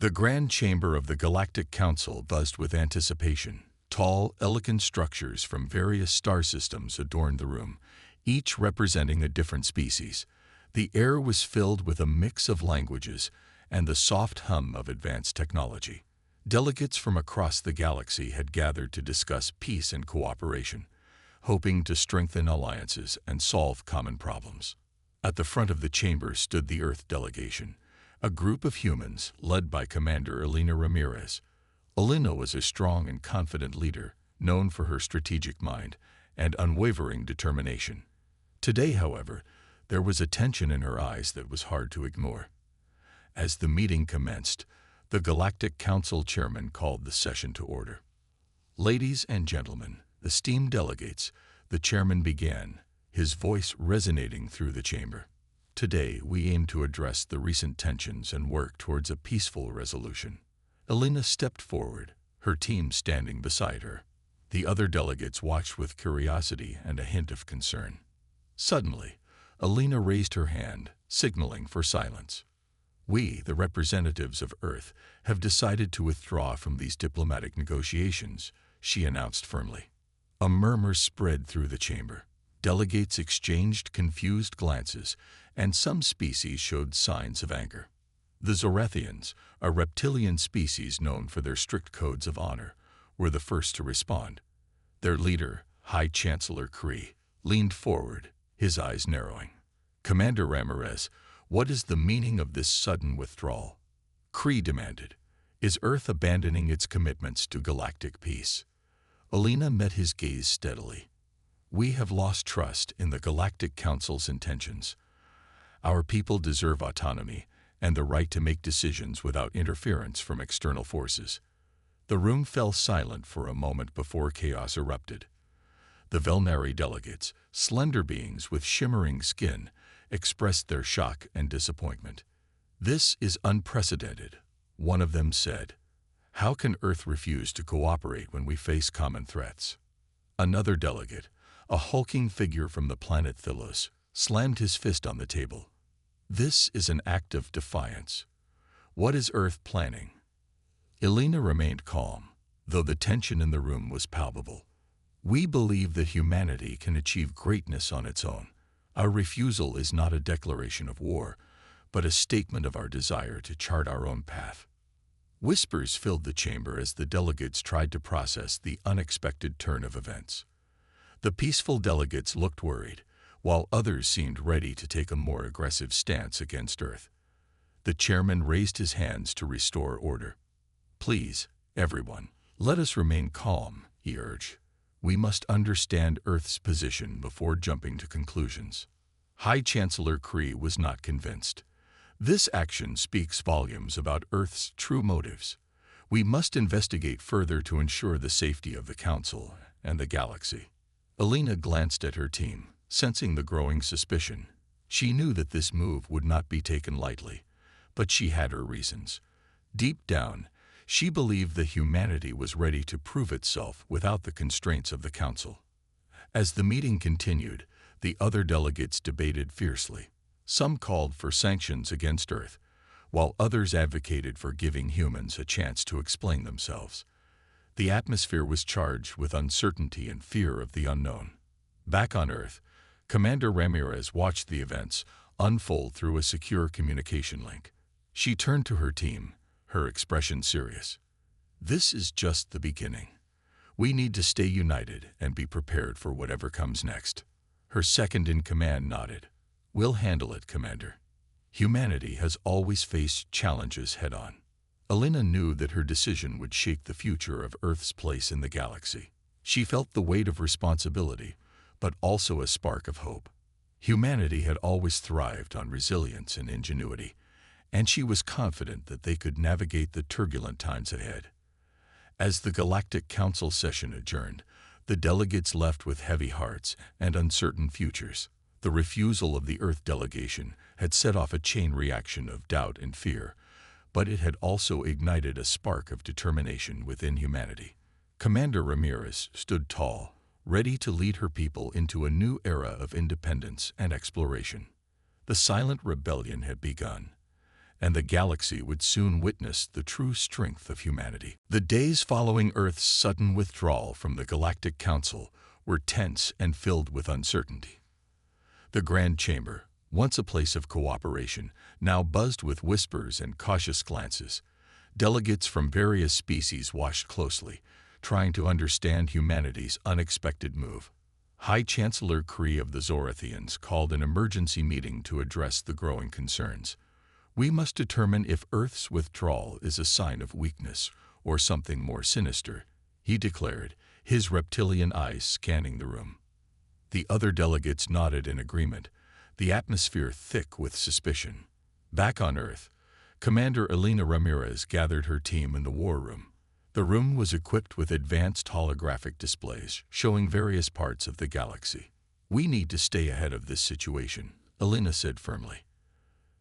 The grand chamber of the Galactic Council buzzed with anticipation. Tall, elegant structures from various star systems adorned the room, each representing a different species. The air was filled with a mix of languages and the soft hum of advanced technology. Delegates from across the galaxy had gathered to discuss peace and cooperation, hoping to strengthen alliances and solve common problems. At the front of the chamber stood the Earth delegation, a group of humans led by Commander Elena Ramirez. Elena was a strong and confident leader, known for her strategic mind and unwavering determination. Today, however, there was a tension in her eyes that was hard to ignore. As the meeting commenced, the Galactic Council chairman called the session to order. "Ladies and gentlemen, esteemed delegates," the chairman began, his voice resonating through the chamber. "Today, we aim to address the recent tensions and work towards a peaceful resolution." Elena stepped forward, her team standing beside her. The other delegates watched with curiosity and a hint of concern. Suddenly, Elena raised her hand, signaling for silence. "We, the representatives of Earth, have decided to withdraw from these diplomatic negotiations," she announced firmly. A murmur spread through the chamber. Delegates exchanged confused glances, and some species showed signs of anger. The Zorathians, a reptilian species known for their strict codes of honor, were the first to respond. Their leader, High Chancellor Kree, leaned forward, his eyes narrowing. "Commander Ramirez, what is the meaning of this sudden withdrawal?" Kree demanded. "Is Earth abandoning its commitments to galactic peace?" Elena met his gaze steadily. "We have lost trust in the Galactic Council's intentions. Our people deserve autonomy and the right to make decisions without interference from external forces." The room fell silent for a moment before chaos erupted. The Velnari delegates, slender beings with shimmering skin, expressed their shock and disappointment. "This is unprecedented," one of them said. "How can Earth refuse to cooperate when we face common threats?" Another delegate, a hulking figure from the planet Thylos, slammed his fist on the table. "This is an act of defiance. What is Earth planning?" Elena remained calm, though the tension in the room was palpable. "We believe that humanity can achieve greatness on its own. Our refusal is not a declaration of war, but a statement of our desire to chart our own path." Whispers filled the chamber as the delegates tried to process the unexpected turn of events. The peaceful delegates looked worried, while others seemed ready to take a more aggressive stance against Earth. The chairman raised his hands to restore order. "Please, everyone, let us remain calm," he urged. "We must understand Earth's position before jumping to conclusions." High Chancellor Kree was not convinced. "This action speaks volumes about Earth's true motives. We must investigate further to ensure the safety of the Council and the galaxy." Elena glanced at her team, sensing the growing suspicion. She knew that this move would not be taken lightly, but she had her reasons. Deep down, she believed that humanity was ready to prove itself without the constraints of the Council. As the meeting continued, the other delegates debated fiercely. Some called for sanctions against Earth, while others advocated for giving humans a chance to explain themselves. The atmosphere was charged with uncertainty and fear of the unknown. Back on Earth, Commander Ramirez watched the events unfold through a secure communication link. She turned to her team, her expression serious. "This is just the beginning. We need to stay united and be prepared for whatever comes next." Her second-in-command nodded. "We'll handle it, Commander." Humanity has always faced challenges head-on. Elena knew that her decision would shape the future of Earth's place in the galaxy. She felt the weight of responsibility, but also a spark of hope. Humanity had always thrived on resilience and ingenuity, and she was confident that they could navigate the turbulent times ahead. As the Galactic Council session adjourned, the delegates left with heavy hearts and uncertain futures. The refusal of the Earth delegation had set off a chain reaction of doubt and fear, but it had also ignited a spark of determination within humanity. Commander Ramirez stood tall, ready to lead her people into a new era of independence and exploration. The silent rebellion had begun, and the galaxy would soon witness the true strength of humanity. The days following Earth's sudden withdrawal from the Galactic Council were tense and filled with uncertainty. The Grand Chamber, once a place of cooperation, now buzzed with whispers and cautious glances. Delegates from various species watched closely, trying to understand humanity's unexpected move. High Chancellor Kree of the Zorathians called an emergency meeting to address the growing concerns. We must determine if Earth's withdrawal is a sign of weakness or something more sinister, he declared, his reptilian eyes scanning the room. The other delegates nodded in agreement, the atmosphere thick with suspicion. Back on Earth, Commander Elena Ramirez gathered her team in the war room. The room was equipped with advanced holographic displays showing various parts of the galaxy. We need to stay ahead of this situation, Elena said firmly.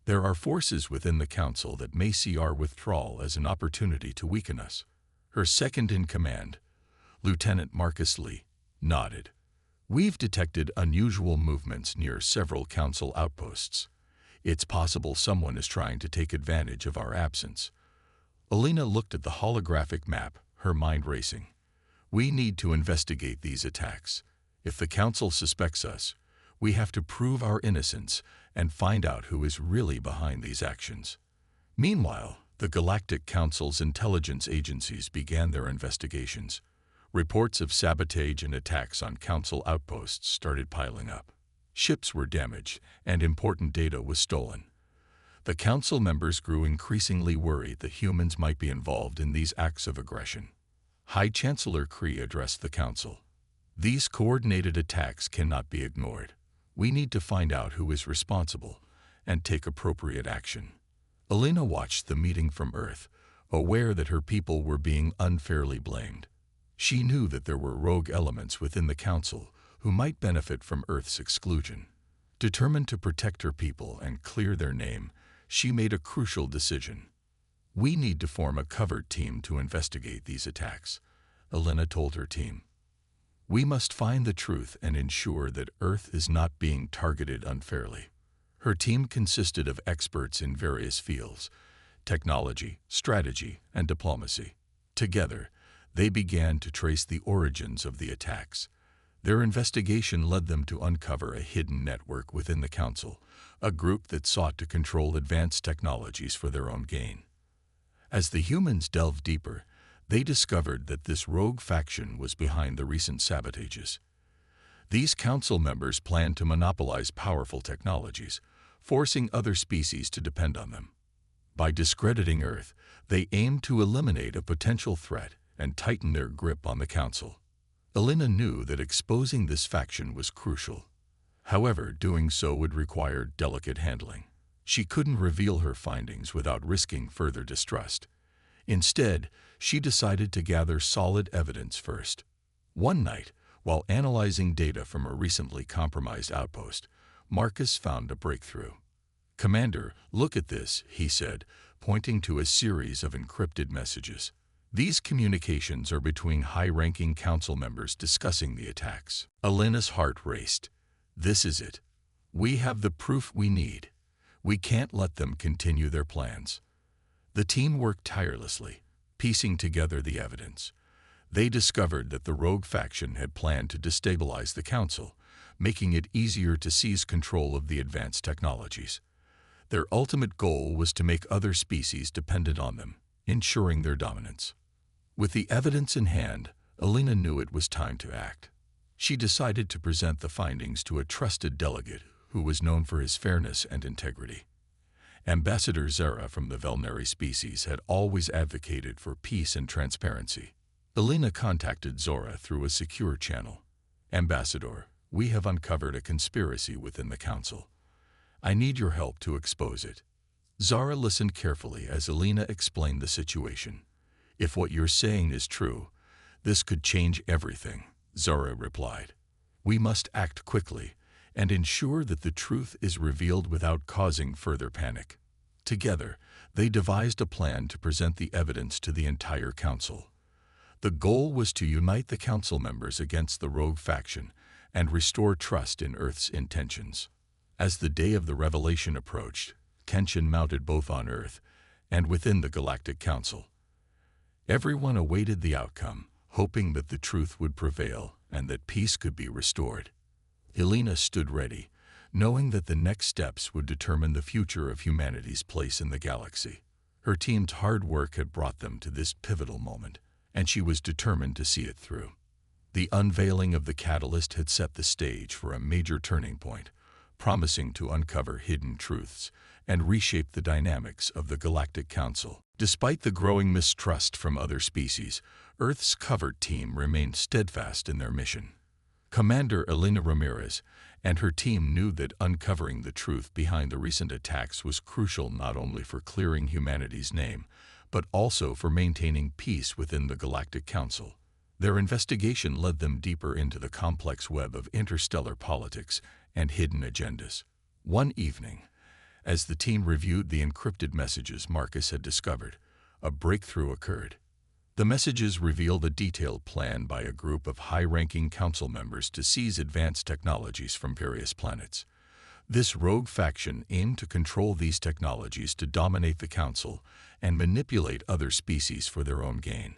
There are forces within the Council that may see our withdrawal as an opportunity to weaken us. Her second-in-command, Lieutenant Marcus Lee, nodded. We've detected unusual movements near several Council outposts. It's possible someone is trying to take advantage of our absence. Elena looked at the holographic map, her mind racing. We need to investigate these attacks. If the Council suspects us, we have to prove our innocence and find out who is really behind these actions. Meanwhile, the Galactic Council's intelligence agencies began their investigations. Reports of sabotage and attacks on Council outposts started piling up. Ships were damaged, and important data was stolen. The Council members grew increasingly worried that humans might be involved in these acts of aggression. High Chancellor Kree addressed the Council. These coordinated attacks cannot be ignored. We need to find out who is responsible and take appropriate action. Elena watched the meeting from Earth, aware that her people were being unfairly blamed. She knew that there were rogue elements within the Council who might benefit from Earth's exclusion. Determined to protect her people and clear their name, she made a crucial decision. We need to form a covert team to investigate these attacks, Elena told her team. We must find the truth and ensure that Earth is not being targeted unfairly. Her team consisted of experts in various fields: technology, strategy, and diplomacy. Together, they began to trace the origins of the attacks. Their investigation led them to uncover a hidden network within the Council, a group that sought to control advanced technologies for their own gain. As the humans delved deeper, they discovered that this rogue faction was behind the recent sabotages. These Council members planned to monopolize powerful technologies, forcing other species to depend on them. By discrediting Earth, they aimed to eliminate a potential threat and tighten their grip on the Council. Elena knew that exposing this faction was crucial. However, doing so would require delicate handling. She couldn't reveal her findings without risking further distrust. Instead, she decided to gather solid evidence first. One night, while analyzing data from a recently compromised outpost, Marcus found a breakthrough. "Commander, look at this," he said, pointing to a series of encrypted messages. These communications are between high-ranking Council members discussing the attacks. Elena's heart raced. This is it. We have the proof we need. We can't let them continue their plans. The team worked tirelessly, piecing together the evidence. They discovered that the rogue faction had planned to destabilize the Council, making it easier to seize control of the advanced technologies. Their ultimate goal was to make other species dependent on them, ensuring their dominance. With the evidence in hand, Elena knew it was time to act. She decided to present the findings to a trusted delegate who was known for his fairness and integrity. Ambassador Zara from the Velnari species had always advocated for peace and transparency. Elena contacted Zora through a secure channel. "Ambassador, we have uncovered a conspiracy within the Council. I need your help to expose it." Zara listened carefully as Elena explained the situation. "If what you're saying is true, this could change everything," Zara replied. "We must act quickly and ensure that the truth is revealed without causing further panic." Together, they devised a plan to present the evidence to the entire Council. The goal was to unite the Council members against the rogue faction and restore trust in Earth's intentions. As the day of the revelation approached, tension mounted both on Earth and within the Galactic Council. Everyone awaited the outcome, hoping that the truth would prevail and that peace could be restored. Elena stood ready, knowing that the next steps would determine the future of humanity's place in the galaxy. Her team's hard work had brought them to this pivotal moment, and she was determined to see it through. The unveiling of the catalyst had set the stage for a major turning point, promising to uncover hidden truths and reshape the dynamics of the Galactic Council. Despite the growing mistrust from other species, Earth's covert team remained steadfast in their mission. Commander Elena Ramirez and her team knew that uncovering the truth behind the recent attacks was crucial not only for clearing humanity's name, but also for maintaining peace within the Galactic Council. Their investigation led them deeper into the complex web of interstellar politics and hidden agendas. One evening, as the team reviewed the encrypted messages Marcus had discovered, a breakthrough occurred. The messages revealed a detailed plan by a group of high-ranking council members to seize advanced technologies from various planets. This rogue faction aimed to control these technologies to dominate the council and manipulate other species for their own gain.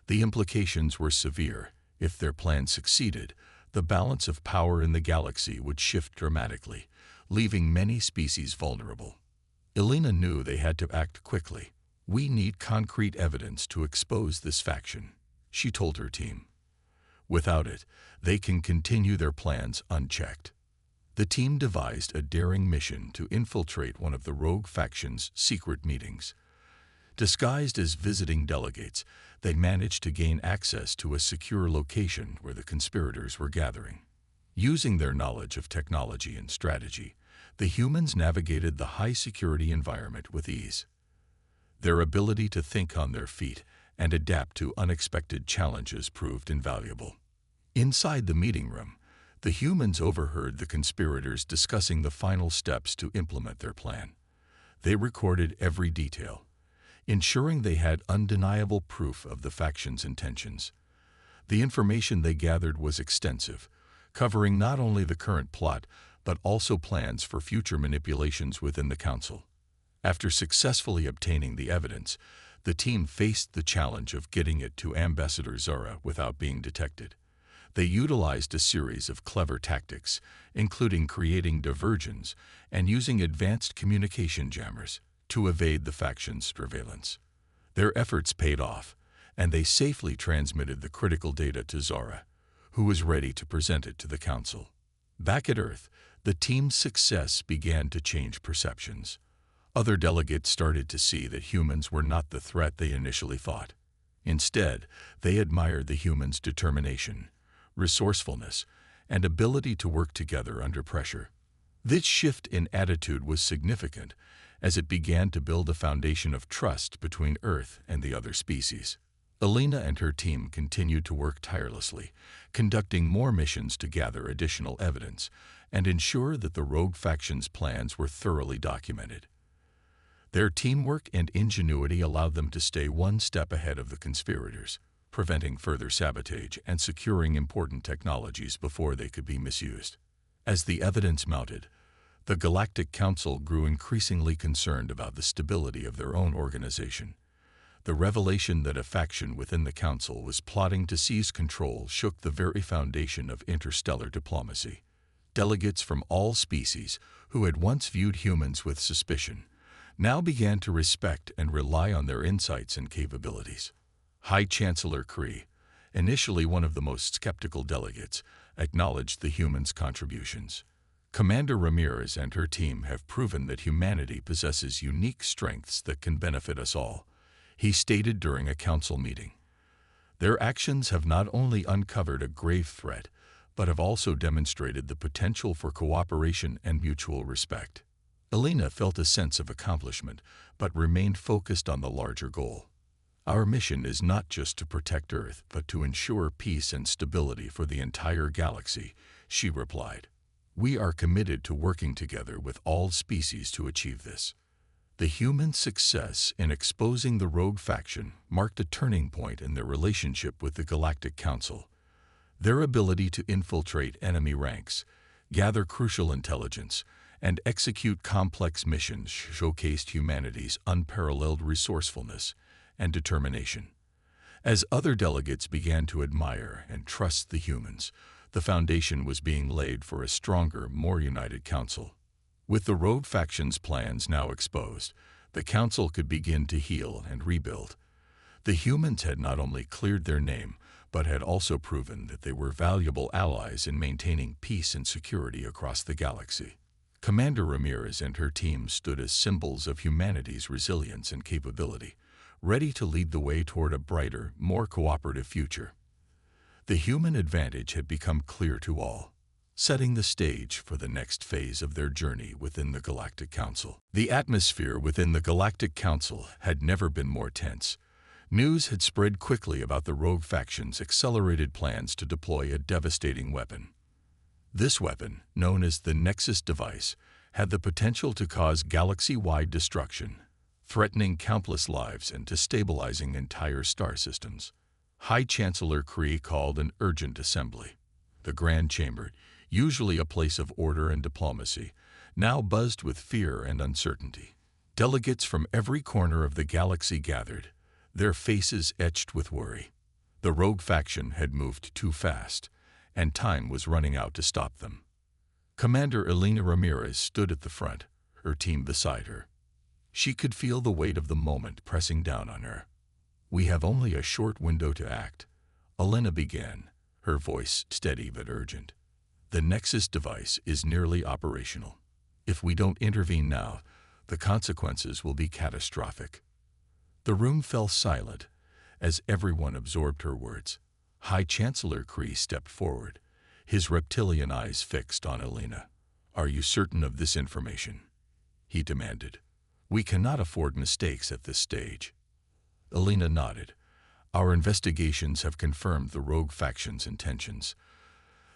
The implications were severe. If their plan succeeded, the balance of power in the galaxy would shift dramatically, leaving many species vulnerable. Elena knew they had to act quickly. "We need concrete evidence to expose this faction," she told her team. "Without it, they can continue their plans unchecked." The team devised a daring mission to infiltrate one of the rogue faction's secret meetings. Disguised as visiting delegates, they managed to gain access to a secure location where the conspirators were gathering. Using their knowledge of technology and strategy, the humans navigated the high-security environment with ease. Their ability to think on their feet and adapt to unexpected challenges proved invaluable. Inside the meeting room, the humans overheard the conspirators discussing the final steps to implement their plan. They recorded every detail, ensuring they had undeniable proof of the faction's intentions. The information they gathered was extensive, covering not only the current plot, but also plans for future manipulations within the council. After successfully obtaining the evidence, the team faced the challenge of getting it to Ambassador Zara without being detected. They utilized a series of clever tactics, including creating diversions and using advanced communication jammers to evade the faction's surveillance. Their efforts paid off, and they safely transmitted the critical data to Zara, who was ready to present it to the council. Back at Earth, the team's success began to change perceptions. Other delegates started to see that humans were not the threat they initially thought. Instead, they admired the humans' determination, resourcefulness, and ability to work together under pressure. This shift in attitude was significant, as it began to build a foundation of trust between Earth and the other species. Elena and her team continued to work tirelessly, conducting more missions to gather additional evidence and ensure that the rogue faction's plans were thoroughly documented. Their teamwork and ingenuity allowed them to stay one step ahead of the conspirators, preventing further sabotage and securing important technologies before they could be misused. As the evidence mounted, the Galactic Council grew increasingly concerned about the stability of their own organization. The revelation that a faction within the Council was plotting to seize control shook the very foundation of interstellar diplomacy. Delegates from all species, who had once viewed humans with suspicion, now began to respect and rely on their insights and capabilities. High Chancellor Kree, initially one of the most skeptical delegates, acknowledged the humans' contributions. Commander Ramirez and her team have proven that humanity possesses unique strengths that can benefit us all, he stated during a council meeting. Their actions have not only uncovered a grave threat, but have also demonstrated the potential for cooperation and mutual respect. Elena felt a sense of accomplishment, but remained focused on the larger goal. "Our mission is not just to protect Earth, but to ensure peace and stability for the entire galaxy," she replied. "We are committed to working together with all species to achieve this." The human success in exposing the rogue faction marked a turning point in their relationship with the Galactic Council. Their ability to infiltrate enemy ranks, gather crucial intelligence, and execute complex missions showcased humanity's unparalleled resourcefulness and determination. As other delegates began to admire and trust the humans, the foundation was being laid for a stronger, more united council. With the rogue factions' plans now exposed, the council could begin to heal and rebuild. The humans had not only cleared their name, but had also proven that they were valuable allies in maintaining peace and security across the galaxy. Commander Ramirez and her team stood as symbols of humanity's resilience and capability, ready to lead the way toward a brighter, more cooperative future. The human advantage had become clear to all, setting the stage for the next phase of their journey within the Galactic Council. The atmosphere within the Galactic Council had never been more tense. News had spread quickly about the rogue faction's accelerated plans to deploy a devastating weapon. This weapon, known as the Nexus device, had the potential to cause galaxy-wide destruction, threatening countless lives and destabilizing entire star systems. High Chancellor Kree called an urgent assembly. The Grand Chamber, usually a place of order and diplomacy, now buzzed with fear and uncertainty. Delegates from every corner of the galaxy gathered, their faces etched with worry. The rogue faction had moved too fast, and time was running out to stop them. Commander Elena Ramirez stood at the front, her team beside her. She could feel the weight of the moment pressing down on her. "We have only a short window to act," Elena began, her voice steady but urgent. "The Nexus device is nearly operational. If we don't intervene now, the consequences will be catastrophic." The room fell silent as everyone absorbed her words. High Chancellor Kree stepped forward, his reptilian eyes fixed on Elena. "Are you certain of this information?" he demanded. "We cannot afford mistakes at this stage." Elena nodded. "Our investigations have confirmed the rogue faction's intentions.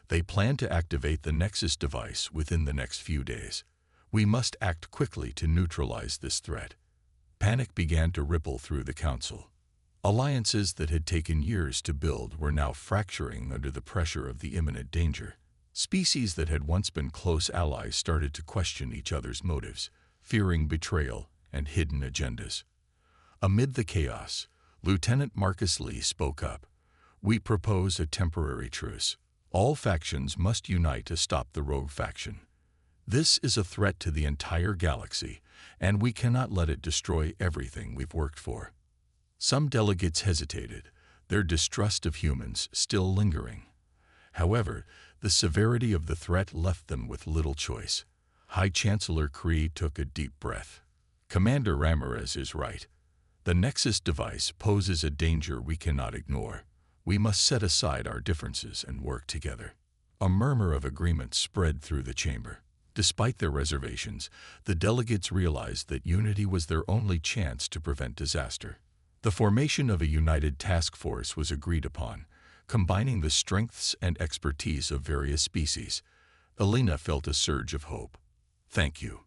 They plan to activate the Nexus device within the next few days. We must act quickly to neutralize this threat." Panic began to ripple through the council. Alliances that had taken years to build were now fracturing under the pressure of the imminent danger. Species that had once been close allies started to question each other's motives, fearing betrayal and hidden agendas. Amid the chaos, Lieutenant Marcus Lee spoke up. "We propose a temporary truce. All factions must unite to stop the rogue faction. This is a threat to the entire galaxy, and we cannot let it destroy everything we've worked for." Some delegates hesitated, their distrust of humans still lingering. However, the severity of the threat left them with little choice. High Chancellor Kree took a deep breath. "Commander Ramirez is right. The Nexus device poses a danger we cannot ignore. We must set aside our differences and work together." A murmur of agreement spread through the chamber. Despite their reservations, the delegates realized that unity was their only chance to prevent disaster. The formation of a united task force was agreed upon, combining the strengths and expertise of various species. Elena felt a surge of hope. "Thank you.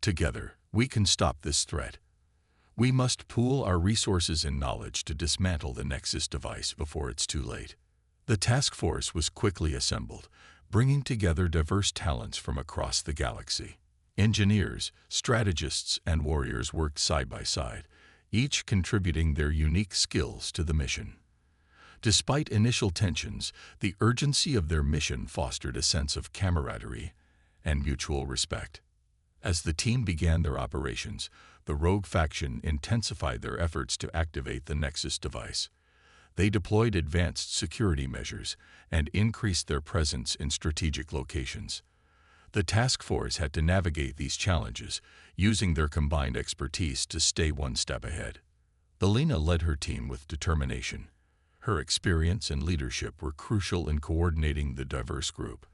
Together, we can stop this threat. We must pool our resources and knowledge to dismantle the Nexus device before it's too late." The task force was quickly assembled, bringing together diverse talents from across the galaxy. Engineers, strategists, and warriors worked side by side, each contributing their unique skills to the mission. Despite initial tensions, the urgency of their mission fostered a sense of camaraderie and mutual respect. As the team began their operations, the rogue faction intensified their efforts to activate the Nexus device. They deployed advanced security measures and increased their presence in strategic locations. The task force had to navigate these challenges, using their combined expertise to stay one step ahead. Elena led her team with determination. Her experience and leadership were crucial in coordinating the diverse group.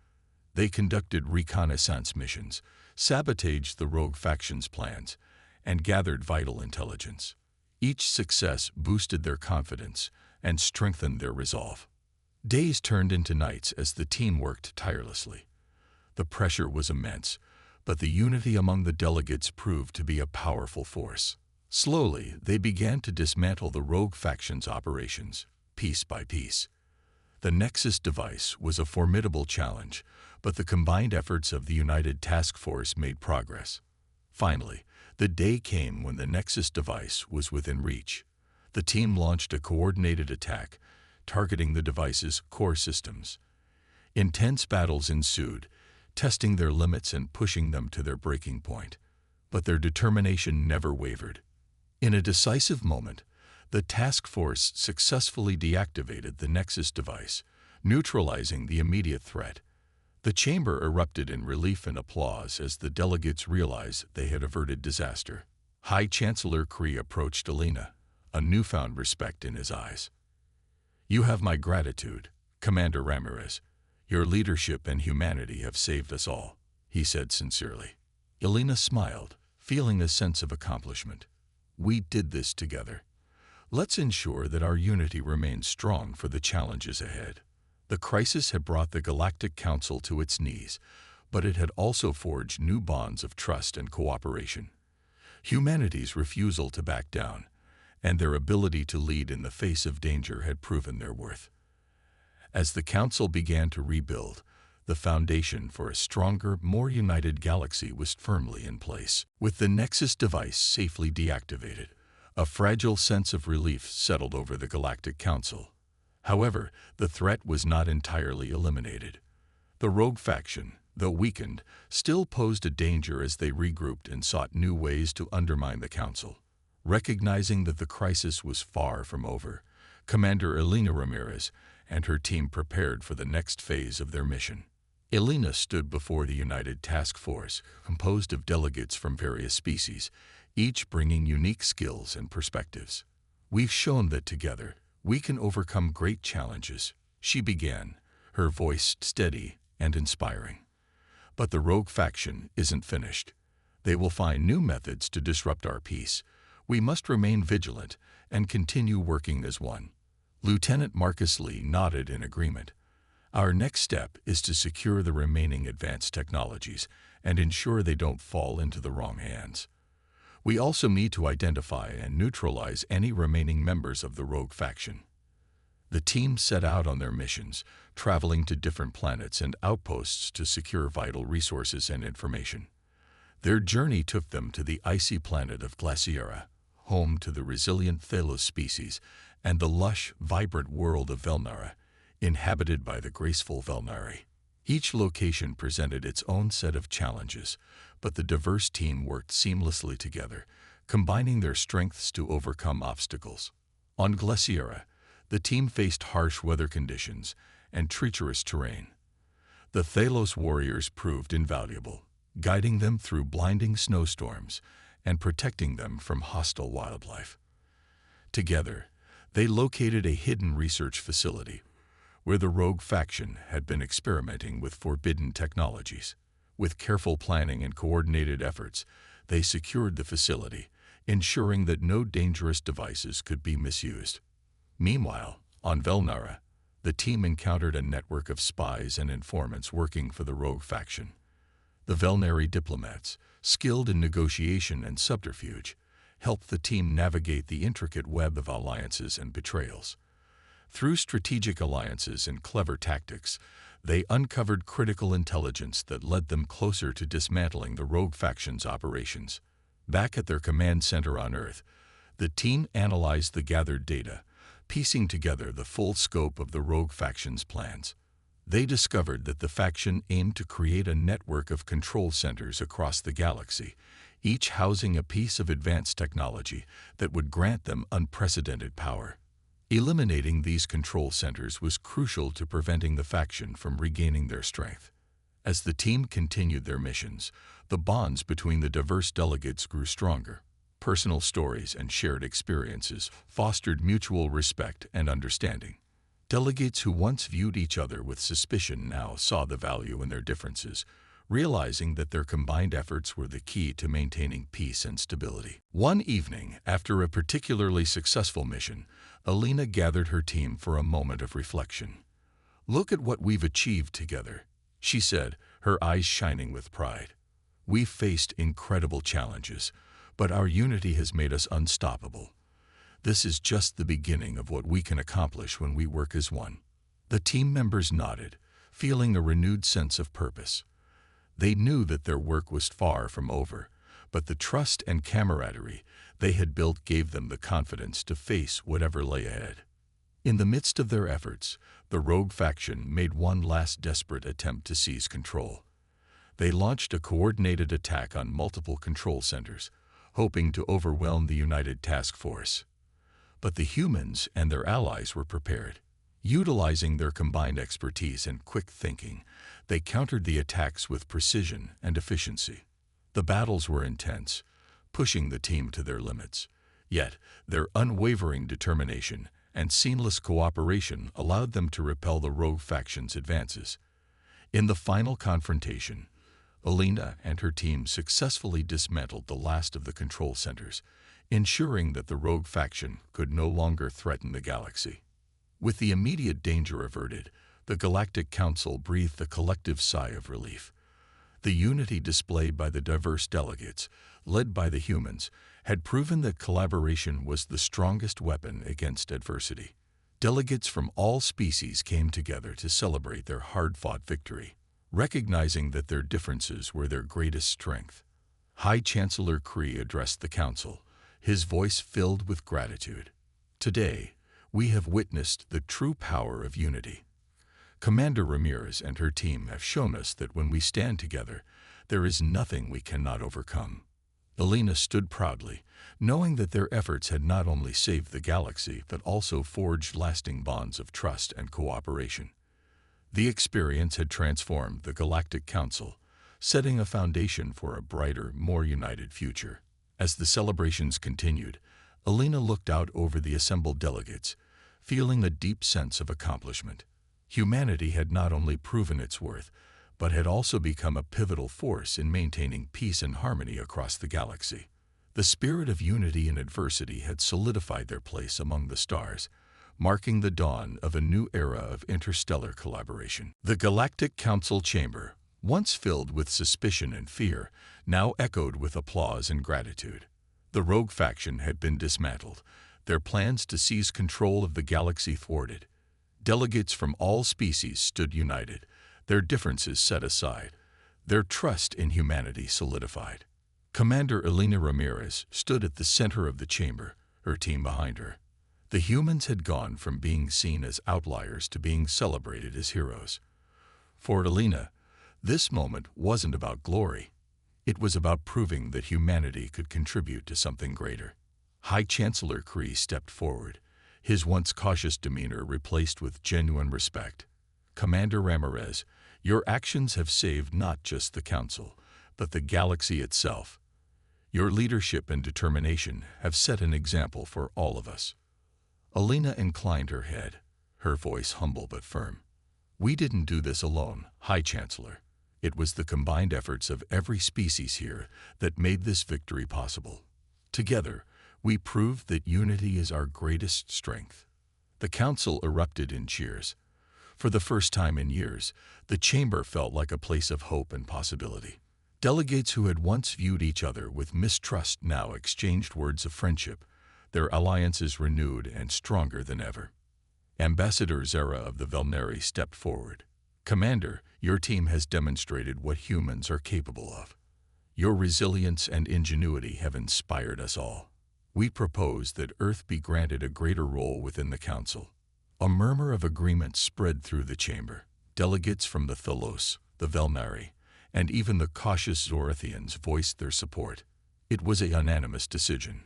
They conducted reconnaissance missions, sabotaged the rogue faction's plans, and gathered vital intelligence. Each success boosted their confidence and strengthened their resolve. Days turned into nights as the team worked tirelessly. The pressure was immense, but the unity among the delegates proved to be a powerful force. Slowly, they began to dismantle the rogue faction's operations, piece by piece. The Nexus device was a formidable challenge, but the combined efforts of the United Task Force made progress. Finally, the day came when the Nexus device was within reach. The team launched a coordinated attack, targeting the device's core systems. Intense battles ensued, testing their limits and pushing them to their breaking point. But their determination never wavered. In a decisive moment, the task force successfully deactivated the Nexus device, neutralizing the immediate threat. The chamber erupted in relief and applause as the delegates realized they had averted disaster. High Chancellor Kree approached Alina, a newfound respect in his eyes. "You have my gratitude, Commander Ramirez. Your leadership and humanity have saved us all," he said sincerely. Alina smiled, feeling a sense of accomplishment. "We did this together. Let's ensure that our unity remains strong for the challenges ahead." The crisis had brought the Galactic Council to its knees, but it had also forged new bonds of trust and cooperation. Humanity's refusal to back down, and their ability to lead in the face of danger had proven their worth. As the Council began to rebuild, the foundation for a stronger, more united galaxy was firmly in place. With the Nexus device safely deactivated, a fragile sense of relief settled over the Galactic Council. However, the threat was not entirely eliminated. The rogue faction, though weakened, still posed a danger as they regrouped and sought new ways to undermine the Council. Recognizing that the crisis was far from over, Commander Alina Ramirez and her team prepared for the next phase of their mission. Alina stood before the United Task Force, composed of delegates from various species, each bringing unique skills and perspectives. "We've shown that together, we can overcome great challenges," she began, her voice steady and inspiring. "But the rogue faction isn't finished. They will find new methods to disrupt our peace. We must remain vigilant and continue working as one." Lieutenant Marcus Lee nodded in agreement. "Our next step is to secure the remaining advanced technologies and ensure they don't fall into the wrong hands. We also need to identify and neutralize any remaining members of the rogue faction." The team set out on their missions, traveling to different planets and outposts to secure vital resources and information. Their journey took them to the icy planet of Glaciera, home to the resilient Thalos species, and the lush, vibrant world of Velnara, inhabited by the graceful Velnari. Each location presented its own set of challenges, but the diverse team worked seamlessly together, combining their strengths to overcome obstacles. On Glaciera, the team faced harsh weather conditions and treacherous terrain. The Thalos warriors proved invaluable, guiding them through blinding snowstorms and protecting them from hostile wildlife. Together, they located a hidden research facility where the rogue faction had been experimenting with forbidden technologies. With careful planning and coordinated efforts, they secured the facility, ensuring that no dangerous devices could be misused. Meanwhile, on Velnara, the team encountered a network of spies and informants working for the rogue faction. The Velnari diplomats, skilled in negotiation and subterfuge, helped the team navigate the intricate web of alliances and betrayals. Through strategic alliances and clever tactics, they uncovered critical intelligence that led them closer to dismantling the rogue faction's operations. Back at their command center on Earth, the team analyzed the gathered data, piecing together the full scope of the rogue faction's plans. They discovered that the faction aimed to create a network of control centers across the galaxy, each housing a piece of advanced technology that would grant them unprecedented power. Eliminating these control centers was crucial to preventing the faction from regaining their strength. As the team continued their missions, the bonds between the diverse delegates grew stronger. Personal stories and shared experiences fostered mutual respect and understanding. Delegates who once viewed each other with suspicion now saw the value in their differences, realizing that their combined efforts were the key to maintaining peace and stability. One evening, after a particularly successful mission, Alina gathered her team for a moment of reflection. "Look at what we've achieved together," she said, her eyes shining with pride. "We've faced incredible challenges, but our unity has made us unstoppable. This is just the beginning of what we can accomplish when we work as one." The team members nodded, feeling a renewed sense of purpose. They knew that their work was far from over, but the trust and camaraderie they had built gave them the confidence to face whatever lay ahead. In the midst of their efforts, the rogue faction made one last desperate attempt to seize control. They launched a coordinated attack on multiple control centers, hoping to overwhelm the United Task Force. But the humans and their allies were prepared. Utilizing their combined expertise and quick thinking, they countered the attacks with precision and efficiency. The battles were intense, pushing the team to their limits. Yet, their unwavering determination and seamless cooperation allowed them to repel the rogue faction's advances. In the final confrontation, Alina and her team successfully dismantled the last of the control centers, ensuring that the rogue faction could no longer threaten the galaxy. With the immediate danger averted, the Galactic Council breathed a collective sigh of relief. The unity displayed by the diverse delegates, led by the humans, had proven that collaboration was the strongest weapon against adversity. Delegates from all species came together to celebrate their hard-fought victory, recognizing that their differences were their greatest strength. High Chancellor Kree addressed the council, his voice filled with gratitude. Today, we have witnessed the true power of unity. Commander Ramirez and her team have shown us that when we stand together, there is nothing we cannot overcome. Alina stood proudly, knowing that their efforts had not only saved the galaxy but also forged lasting bonds of trust and cooperation. The experience had transformed the Galactic Council, setting a foundation for a brighter, more united future. As the celebrations continued, Alina looked out over the assembled delegates, feeling a deep sense of accomplishment. Humanity had not only proven its worth, but had also become a pivotal force in maintaining peace and harmony across the galaxy. The spirit of unity in adversity had solidified their place among the stars, marking the dawn of a new era of interstellar collaboration. The Galactic Council chamber, once filled with suspicion and fear, now echoed with applause and gratitude. The rogue faction had been dismantled, their plans to seize control of the galaxy thwarted. Delegates from all species stood united, their differences set aside, their trust in humanity solidified. Commander Alina Ramirez stood at the center of the chamber, her team behind her. The humans had gone from being seen as outliers to being celebrated as heroes. For Alina, this moment wasn't about glory. It was about proving that humanity could contribute to something greater. High Chancellor Kree stepped forward, his once cautious demeanor replaced with genuine respect. Commander Ramirez, your actions have saved not just the Council, but the galaxy itself. Your leadership and determination have set an example for all of us. Alina inclined her head, her voice humble but firm. We didn't do this alone, High Chancellor. It was the combined efforts of every species here that made this victory possible. Together, we proved that unity is our greatest strength. The Council erupted in cheers. For the first time in years, the chamber felt like a place of hope and possibility. Delegates who had once viewed each other with mistrust now exchanged words of friendship, their alliances renewed and stronger than ever. Ambassador Zera of the Velnari stepped forward. Commander, your team has demonstrated what humans are capable of. Your resilience and ingenuity have inspired us all. We propose that Earth be granted a greater role within the Council. A murmur of agreement spread through the chamber. Delegates from the Thalos, the Velnari, and even the cautious Zorathians voiced their support. It was a unanimous decision.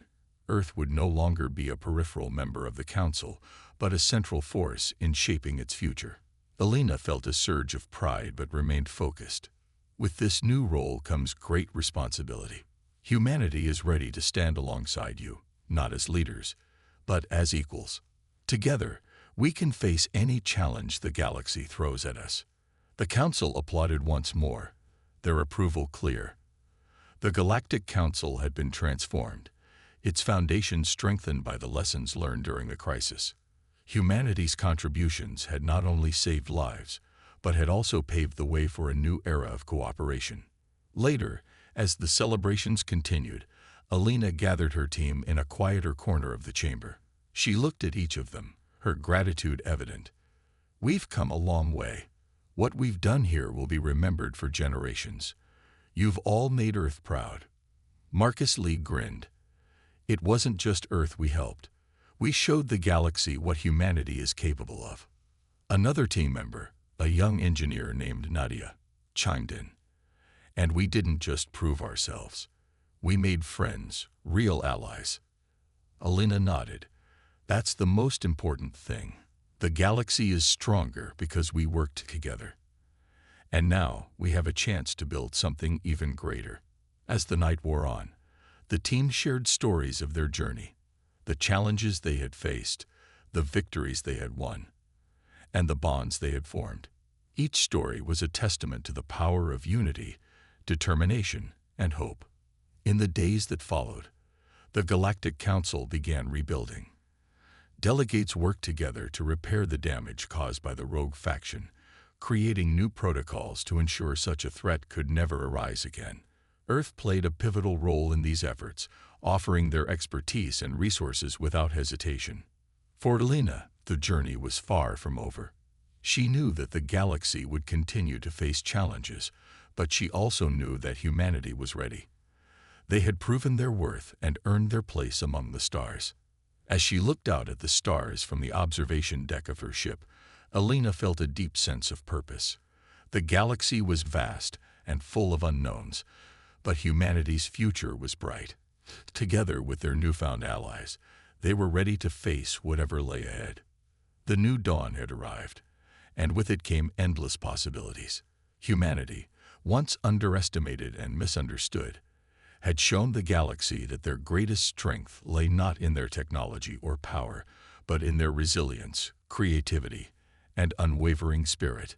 Earth would no longer be a peripheral member of the Council, but a central force in shaping its future. Alina felt a surge of pride but remained focused. With this new role comes great responsibility. Humanity is ready to stand alongside you, not as leaders, but as equals. Together, we can face any challenge the galaxy throws at us. The Council applauded once more, their approval clear. The Galactic Council had been transformed, its foundation strengthened by the lessons learned during the crisis. Humanity's contributions had not only saved lives, but had also paved the way for a new era of cooperation. Later, as the celebrations continued, Alina gathered her team in a quieter corner of the chamber. She looked at each of them, her gratitude evident. We've come a long way. What we've done here will be remembered for generations. You've all made Earth proud." Marcus Lee grinned. "It wasn't just Earth we helped. We showed the galaxy what humanity is capable of." Another team member, a young engineer named Nadia, chimed in. "And we didn't just prove ourselves. We made friends, real allies." Alina nodded. "That's the most important thing. The galaxy is stronger because we worked together. And now we have a chance to build something even greater." As the night wore on, the team shared stories of their journey, the challenges they had faced, the victories they had won, and the bonds they had formed. Each story was a testament to the power of unity, determination, and hope. In the days that followed, the Galactic Council began rebuilding. Delegates worked together to repair the damage caused by the rogue faction, creating new protocols to ensure such a threat could never arise again. Earth played a pivotal role in these efforts, offering their expertise and resources without hesitation. For Alina, the journey was far from over. She knew that the galaxy would continue to face challenges, but she also knew that humanity was ready. They had proven their worth and earned their place among the stars. As she looked out at the stars from the observation deck of her ship, Alina felt a deep sense of purpose. The galaxy was vast and full of unknowns, but humanity's future was bright. Together with their newfound allies, they were ready to face whatever lay ahead. The new dawn had arrived, and with it came endless possibilities. Humanity, once underestimated and misunderstood, had shown the galaxy that their greatest strength lay not in their technology or power, but in their resilience, creativity, and unwavering spirit.